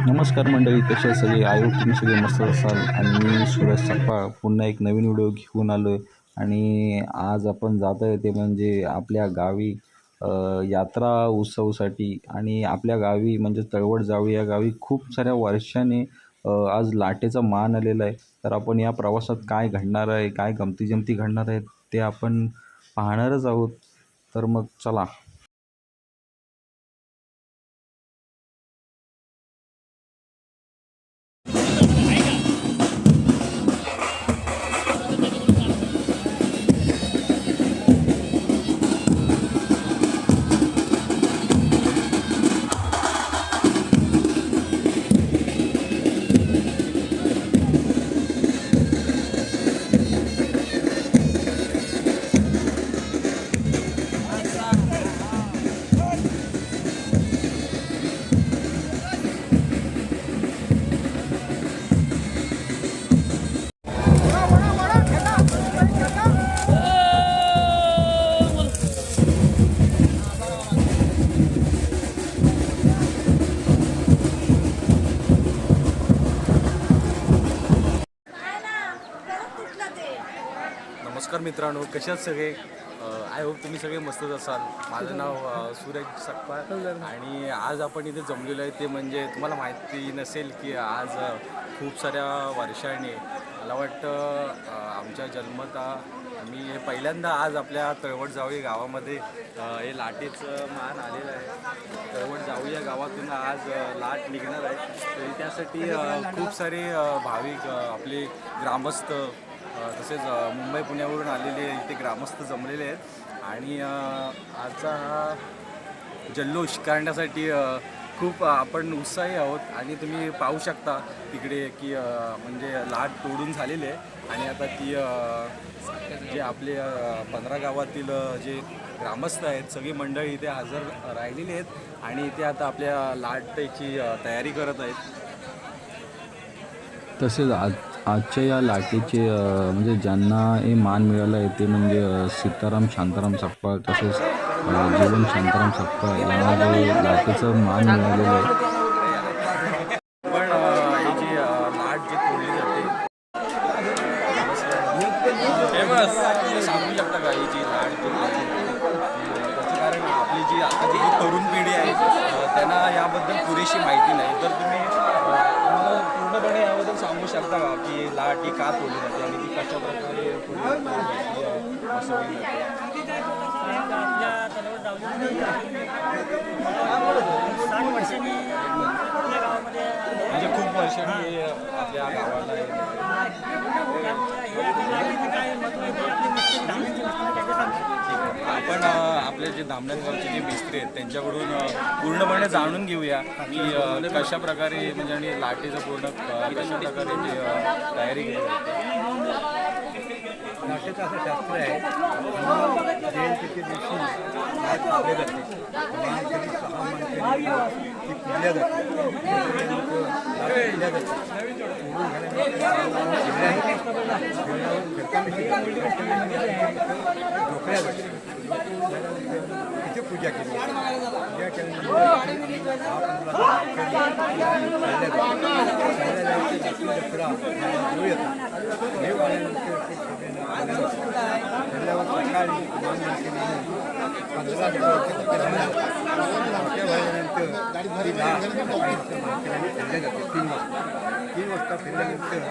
नमस्कार मंडळी, कसे सगळे? आय होप तुम्ही सगळे मस्त असाल. आणि मी सुरेश सकपाळ पुन्हा एक नवीन व्हिडिओ घेऊन आलो आहे. आणि आज आपण जात आहे ते म्हणजे आपल्या गावी यात्रा उत्सवासाठी. आणि आपल्या गावी म्हणजे तळवट जावळी या गावी खूप साऱ्या वर्षाने आज लाटेचा मान आलेला आहे. तर आपण या प्रवासात काय घडणार आहे, काय गमती जमती घडणार आहेत ते आपण पाहणारच आहोत. तर मग चला. नमस्कार मित्रांनो, कसे आहात सगळे? आय होप तुम्ही सगळे मस्तच असाल. माझं नाव सूरज सकपाळ आणि आज आपण इथे जमलेलो आहे ते म्हणजे तुम्हाला माहिती नसेल की आज खूप साऱ्या वर्षांनी मला वाटतं आमच्या जन्मता मी पहिल्यांदा आज आपल्या तळवट जावळी गावामध्ये हे लाटेचं मान आलेलं आहे. तळवट जावळी या गावातून आज लाट निघणार आहे. तर त्यासाठी खूप सारे भाविक आपले ग्रामस्थ तसेच मुंबई पुण्यावरून आलेले इथे ग्रामस्थ जमलेले आहेत. आणि आजचा हा जल्लोष करण्यासाठी खूप आपण उत्साही आहोत. आणि तुम्ही पाहू शकता तिकडे की म्हणजे लाट तोडून झालेली आहे. आणि आता ती जे आपले 15 गावातील जे ग्रामस्थ आहेत सगळी मंडळी इथे हजर राहिलेली आहेत आणि इथे आता आपल्या लाटेची तयारी करत आहेत. तसेच आजच्या या लाटेचे म्हणजे ज्यांना हे मान मिळालं आहे ते म्हणजे सीताराम शांताराम सकपाळ, तसेच जीवन शांताराम सकपाळ यांना जे लाटेचं मान मिळालेलं आहे. पण ही जी लाट जी तोडली जाते फेमस सांगू शकता का? ही जी लाट जी तोडली जाते त्याचं कारण आपली जी आता जी तरुण पिढी आहे त्यांना याबद्दल पुरेशी माहिती नाही. तर तुम्ही पूर्णपणे याबद्दल सांगू शकता का की लाट ही का तोडली जाते आणि ती कशा प्रकारे बसवली जाते? आपल्या तलवट जावळीमध्ये 60 वर्षांनी आपल्या गावामध्ये म्हणजे खूप वर्षांनी आपल्या गावाला त्यामुळे काय महत्त्व आहे ते आपली मिस्त्री धावण्याची मिस्त्री त्याचे सांगतो. आपण आपले जे धामणगावचे जे मिस्त्री आहेत त्यांच्याकडून पूर्णपणे जाणून घेऊया की कशा प्रकारे म्हणजे आणि लाटेचं पूर्ण कशा प्रकारे जी तयारी केली जाते. लाटेचं असं शास्त्र आहे. जयंतीच्या दिवशी लाट कापली जाते. मान कधी 6 माणसांनी ती पुजल्या जाते. लाट पुजल्या जाते. पुरून झोकल्या जाते. तिथे पूजा केली पूजा केल्यानंतर दसरा देव येतात. देव आल्यानंतर सकाळी मान माणसाने 15 भरल्यानंतर ती लाट माणसाने फिरल्या जाते. 3 वाजता फिरल्यानंतर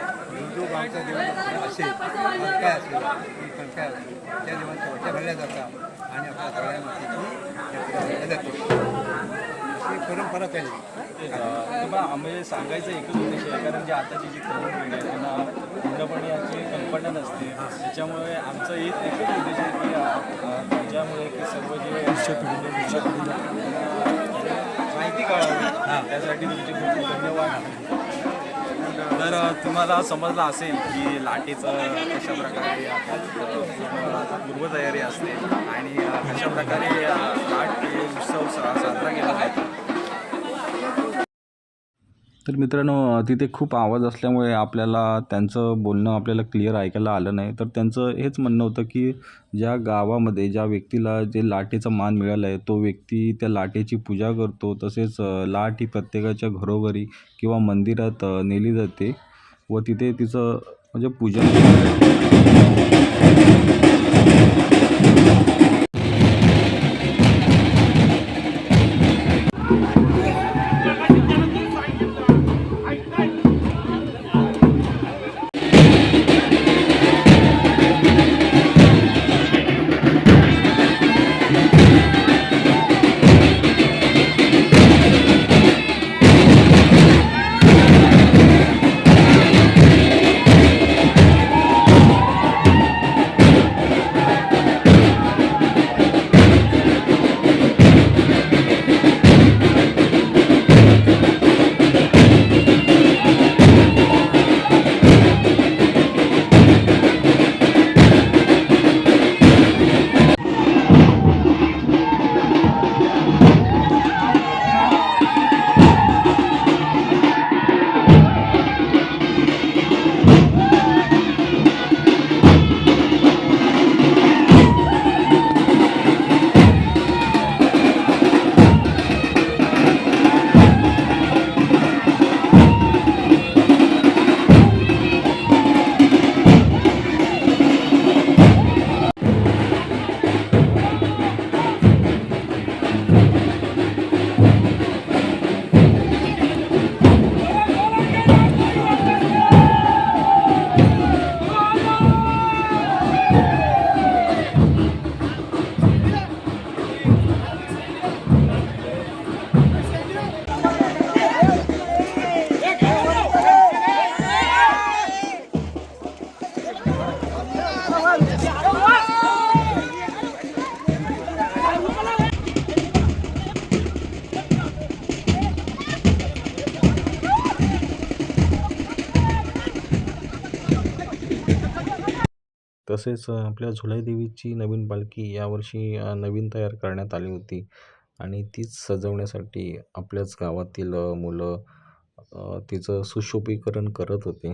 जो गावचा देव असेल कणकाय असेल कणकाय असेल त्या देवांच्या वाट्या भरल्या जातात आणि आपल्या सगळ्या मातीची यात्रा भरल्या जाते. अशी परंपरा चालली. म्हणजे सांगायचं एकच उद्देश आहे कारण जे आताची जी तरुण पिढी आहे त्यांना पूर्णपणे याची कल्पना नसते. त्याच्यामुळे आमचं एकच उद्देश आहे की त्याच्यामुळे की सर्व जे पिढीला माहिती कळावी त्यासाठी तुमचे खूप खूप धन्यवाद. तर तुम्हाला समजलं असेल की लाटेचं कशाप्रकारे पूर्वतयारी असते आणि कशाप्रकारे लाट हे उत्सव साजरा केला जातो. तर मित्रांनो, तिथे खूप आवाज असल्यामुळे आपल्याला त्यांचं बोलणं आपल्याला क्लिअर ऐकायला आलं नाही. तर त्यांचं हेच म्हणणं होतं की ज्या गावामध्ये ज्या व्यक्तीला जे लाटेचा मान मिळाला आहे तो व्यक्ती त्या लाटेची पूजा करतो. तसेच लाट ही प्रत्येकाच्या घरोघरी किंवा मंदिरात नेली जाते व तिथे तिचं म्हणजे पूजन केलं जातं. तसेच आपल्या झुलाई देवीची नवीन पालखी यावर्षी नवीन तयार करण्यात आली होती आणि तीच सजवण्यासाठी आपल्याच गावातील मुलं तिचं सुशोभीकरण करत होते.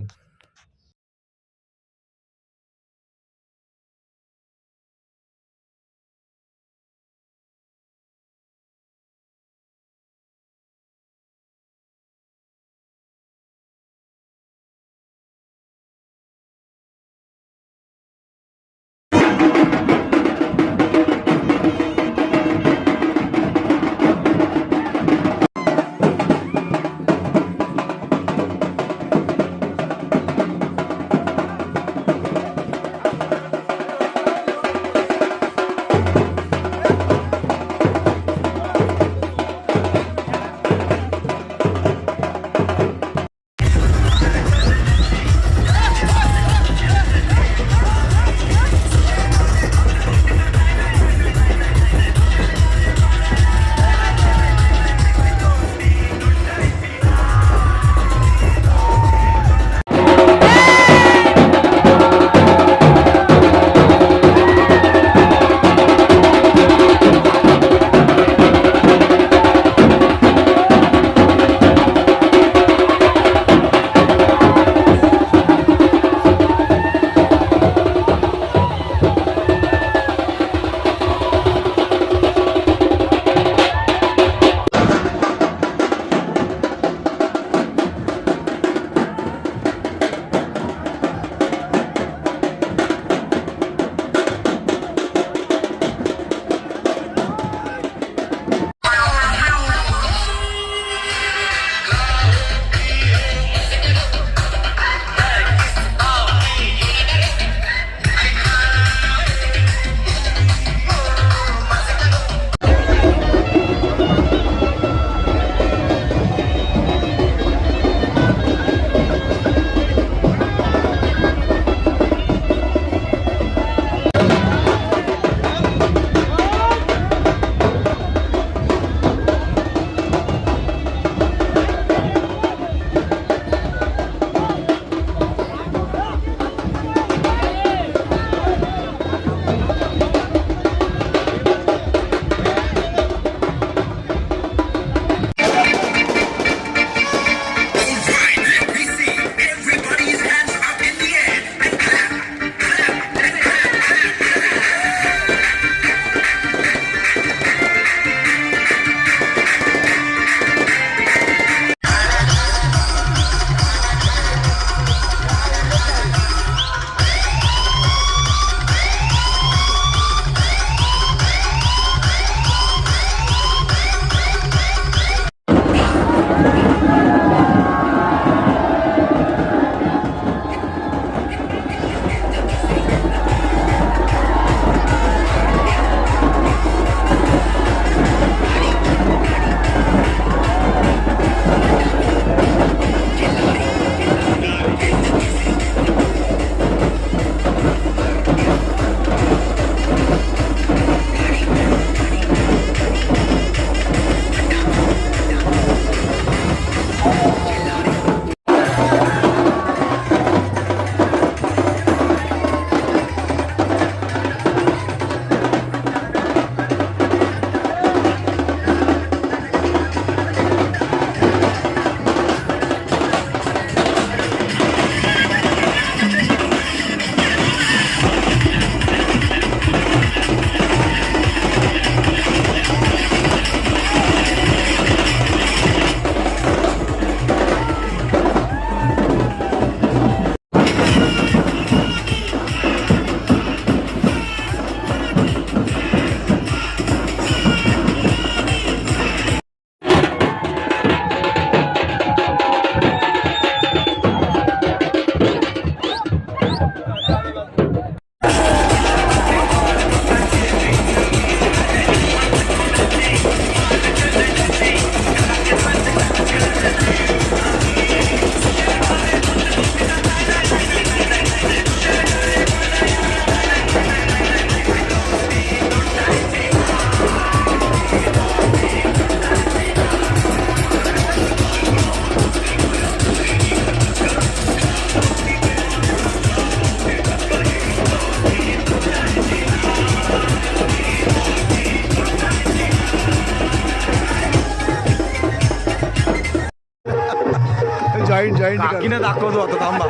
काकीनं दाखवतो आता थांबा.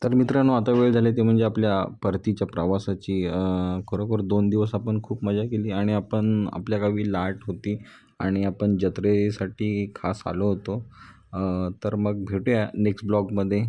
तर मित्रांनो, आता वेळ झाली ते म्हणजे आपल्या परतीच्या प्रवासाची. खरोखर 2 दिवस आपण खूप मजा केली आणि आपण आपल्या गावी लाट होती आणि आपण जत्रेसाठी खास आलो होतो. तर मग भेटूया नेक्स्ट ब्लॉगमध्ये.